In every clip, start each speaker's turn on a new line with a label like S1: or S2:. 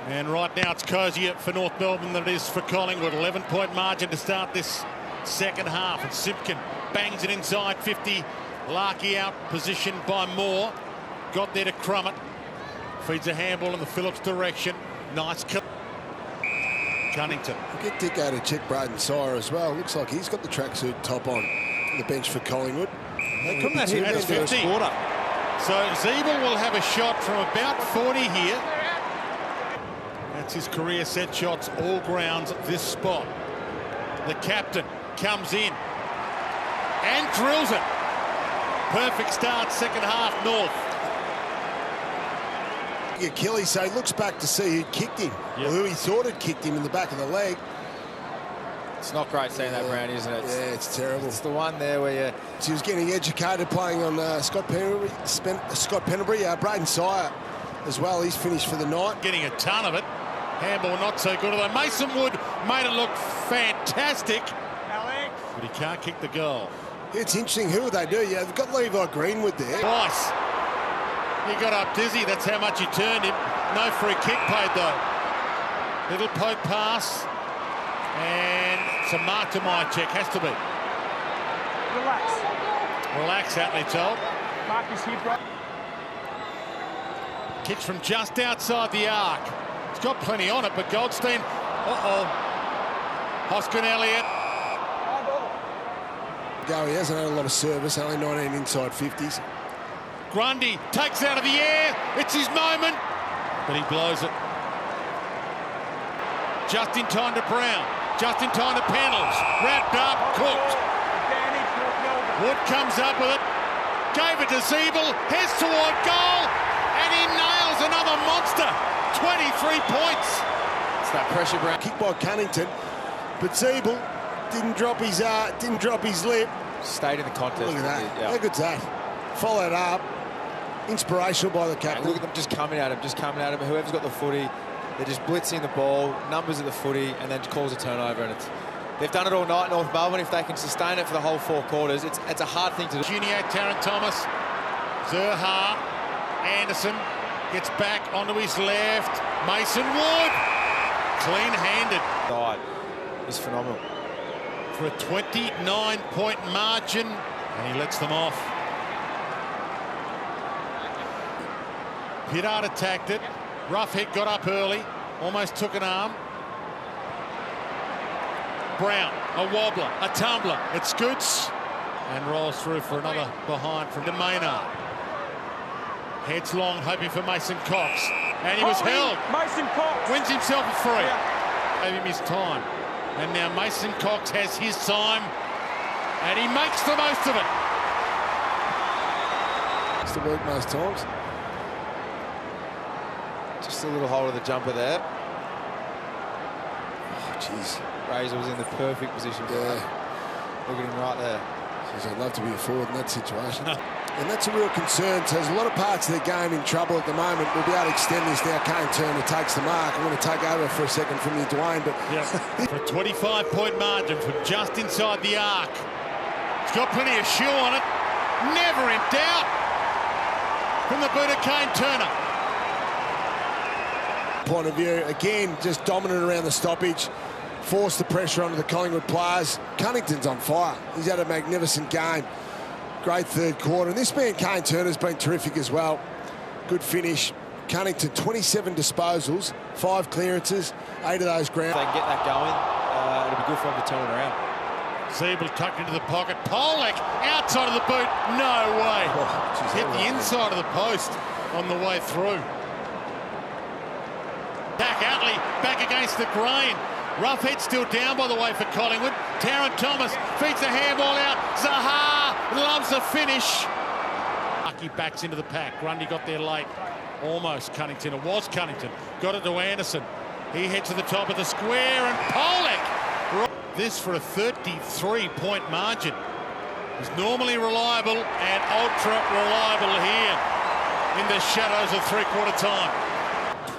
S1: And right now it's cosier for North Melbourne than it is for Collingwood. 11-point margin to start this second half. And Simpkin bangs it inside 50. Larkey out, positioned by Moore. Got there to Crummett. Feeds a handball in the Phillips direction. Nice kill. Cunnington.
S2: We'll get Dicko to check Braden Sire as well. Looks like he's got the tracksuit top on the bench for Collingwood. They couldn't have hit
S1: That's 50. So Zeeble will have a shot from about 40 here. That's his career set shots, all grounds at this spot. The captain comes in and drills it. Perfect start, second half, North.
S2: Achilles, so he looks back to see who kicked him, or who he thought had kicked him in the back of the leg.
S3: It's not great seeing that, Brown, isn't it?
S2: Yeah, it's terrible.
S3: It's the one there where
S2: he was getting educated playing on Scott Pendlebury, Braden Sire as well. He's finished for the night.
S1: Getting a ton of it. Handball not so good, although Mason Wood made it look fantastic. But he can't kick the goal.
S2: It's interesting. Who would they do? Yeah, they've got Levi Greenwood there.
S1: Twice. He got up dizzy. That's how much he turned him. No free kick paid, though. Little poke pass. And some mark to my check. Has to be. Relax, Hatley told.
S4: Marcus here, bro.
S1: Kicks from just outside the arc. It's got plenty on it, but Goldstein. Hoskin Elliott.
S2: He hasn't had a lot of service, only 19 inside 50s.
S1: Grundy takes out of the air. It's his moment, but he blows it. Just in time to Brown. Just in time to Pendles. Wrapped up, cooked. Wood comes up with it. Gave it to Zeeble. Heads toward goal, and he nails another monster. 23 points.
S3: it's that pressure, Brown.
S2: Kick by Cunnington, but Zeeble didn't drop his lip.
S3: Stayed in the contest.
S2: Look at that. How good's that? Followed up. Inspirational by the captain.
S3: And look at them just coming at him. Whoever's got the footy, they're just blitzing the ball, numbers at the footy, and then calls a turnover. And they've done it all night, North Melbourne. If they can sustain it for the whole 4 quarters, it's a hard thing to do.
S1: Junior Tarrant Thomas, Zerha, Anderson gets back onto his left. Mason Wood, clean-handed.
S3: Is phenomenal.
S1: For a 29-point margin, and he lets them off. Pittard attacked it. Roughhead got up early, almost took an arm. Brown, a wobbler, a tumbler. It scoots and rolls through for another behind from Maynard. Heads long, hoping for Mason Cox. And he was held.
S4: Mason Cox
S1: wins himself a free. Gave him his time. And now Mason Cox has his time. And he makes the most of it.
S2: It's to work most times.
S3: Just a little hold of the jumper there.
S2: Oh, jeez.
S3: Razor was in the perfect position for that. Look at him right there.
S2: Jeez, I'd love to be a forward in that situation. And that's a real concern. So there's a lot of parts of the game in trouble at the moment. We'll be able to extend this now. Kane Turner takes the mark. I'm going to take over for a second from you, Dwayne. But
S1: for a 25-point margin from just inside the arc. It's got plenty of shoe on it. Never in doubt from the boot of Kane Turner.
S2: Point of view, again, just dominant around the stoppage. Forced the pressure onto the Collingwood players. Cunnington's on fire. He's had a magnificent game. Great third quarter. And this man, Kane Turner's been terrific as well. Good finish. Cunnington, 27 disposals, 5 clearances, 8 of those ground.
S3: If they can get that going, it'll be good for them to turn it around.
S1: Zeeble tucked into the pocket. Pollock outside of the boot. No way. Hit the inside of the post on the way through. Back Atley, back against the grain. Roughhead still down, by the way, for Collingwood. Tarrant Thomas feeds the handball out. Zaha loves the finish. Lucky backs into the pack. Grundy got there late. Almost Cunnington. It was Cunnington. Got it to Anderson. He heads to the top of the square, and Pollock. This for a 33-point margin. He's normally reliable and ultra-reliable here in the shadows of three-quarter time.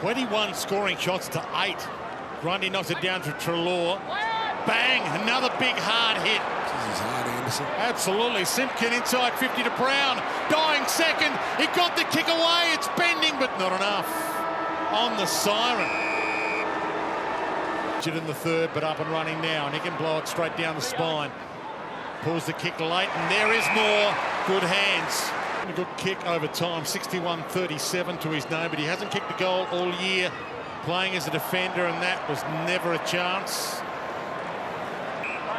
S1: 21 scoring shots to 8. Grundy knocks it down to Treloar. Bang! Another big hard hit.
S2: He's hard, Anderson.
S1: Absolutely. Simpkin inside 50 to Brown. Dying second. He got the kick away. It's bending, but not enough. On the siren. In the third, but up and running now, and he can blow it straight down the spine. Pulls the kick late, and there is more. Good hands. A good kick over time, 61-37 to his name, but he hasn't kicked a goal all year playing as a defender, and that was never a chance.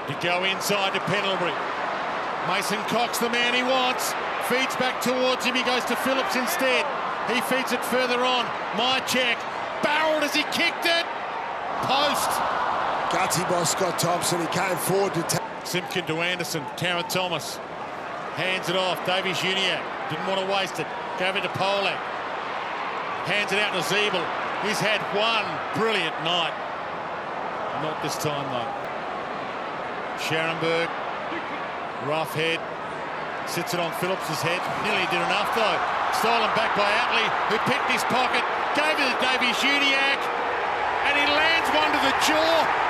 S1: To go inside to Pendlebury. Mason Cox, the man he wants, feeds back towards him. He goes to Phillips instead. He feeds it further on. Mycheck barreled as he kicked it. Post.
S2: Gutsy by Scott Thompson. He came forward to take.
S1: Simpkin to Anderson. Tarrant Thomas hands it off. Davies Uniacke didn't want to waste it. Gave it to Polak. Hands it out to Zeeble. He's had one brilliant night. Not this time though. Scharenberg. Rough head. Sits it on Phillips's head. Nearly did enough though. Stolen back by Atley, who picked his pocket. Gave it to Davies Uniacke. And he lands one to the jaw.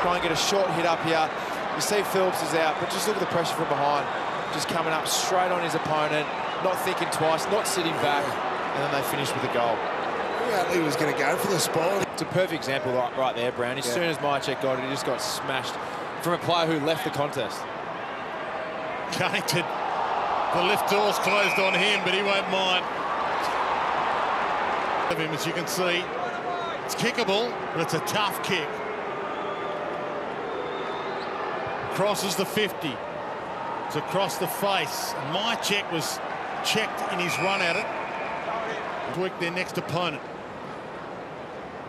S3: Try and get a short hit up here. You see Phillips is out, but just look at the pressure from behind. Just coming up straight on his opponent, not thinking twice, not sitting back, and then they finish with a goal.
S2: Yeah, he was going to go for the spine.
S3: It's a perfect example right there, Brown. As soon as Mycheck got it, he just got smashed from a player who left the contest.
S1: Cunnington, the lift door's closed on him, but he won't mind. Of him, as you can see, it's kickable, but it's a tough kick. Crosses the 50. It's across the face. Mycheck was checked in his run at it. Work their next opponent.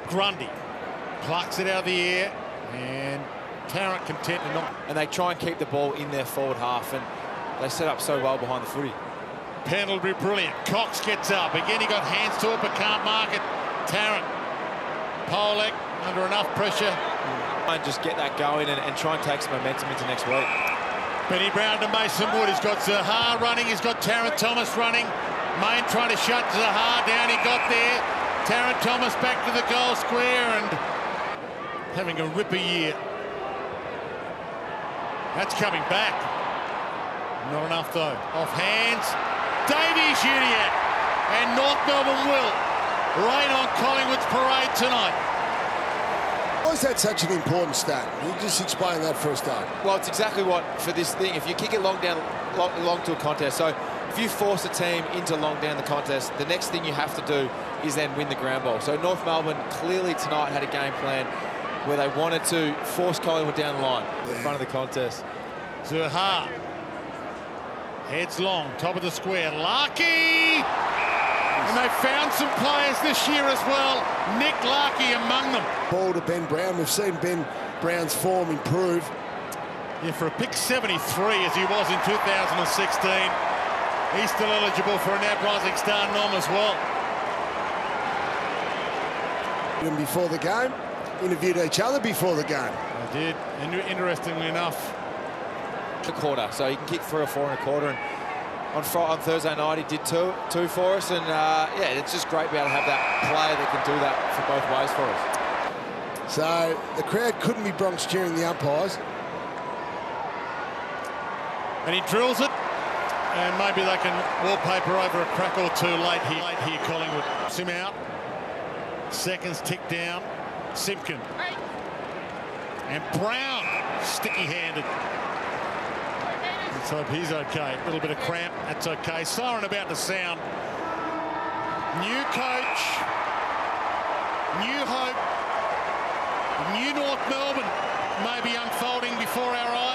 S1: Grundy plucks it out of the air, and Tarrant content to not.
S3: And they try and keep the ball in their forward half, and they set up so well behind the footy.
S1: Pendlebury brilliant. Cox gets up. Again, he got hands to it, but can't mark it. Tarrant. Polak under enough pressure.
S3: And just get that going and try and take some momentum into next week.
S1: Benny Brown to Mason Wood. He's got Zaha running. He's got Tarrant Thomas running. Main trying to shut Zaha down. He got there. Tarrant Thomas back to the goal square and having a ripper year. That's coming back. Not enough though. Off hands. Davies Uniacke and North Melbourne will rain on Collingwood's parade tonight.
S2: Why is that such an important stat? You just explain that for a start.
S3: Well, it's exactly what for this thing. If you kick it long to a contest, so if you force a team into long down the contest, the next thing you have to do is then win the ground ball. So North Melbourne clearly tonight had a game plan where they wanted to force Collingwood down the line in front of the contest.
S1: Zaha heads long, top of the square. Larkey! And they found some players this year as well. Nick Larkey among them.
S2: Ball to Ben Brown. We've seen Ben Brown's form improve.
S1: Yeah, for a pick 73 as he was in 2016. He's still eligible for an NAB Rising Star nom as well.
S2: And before the game, interviewed each other before the game.
S1: I did. Interestingly enough.
S3: A quarter, so he can kick 3 or 4 and a quarter. And on Thursday night, he did two for us. And yeah, it's just great to be able to have that player that can do that for both ways for us.
S2: So the crowd couldn't be Bronx cheering the umpires.
S1: And he drills it. And maybe they can wallpaper over a crack or two late here, Collingwood. Him out. Seconds tick down. Simpkin. And Brown, sticky-handed. Let's hope he's okay. A little bit of cramp, that's okay. Siren about to sound. New coach, new hope, new North Melbourne may be unfolding before our eyes.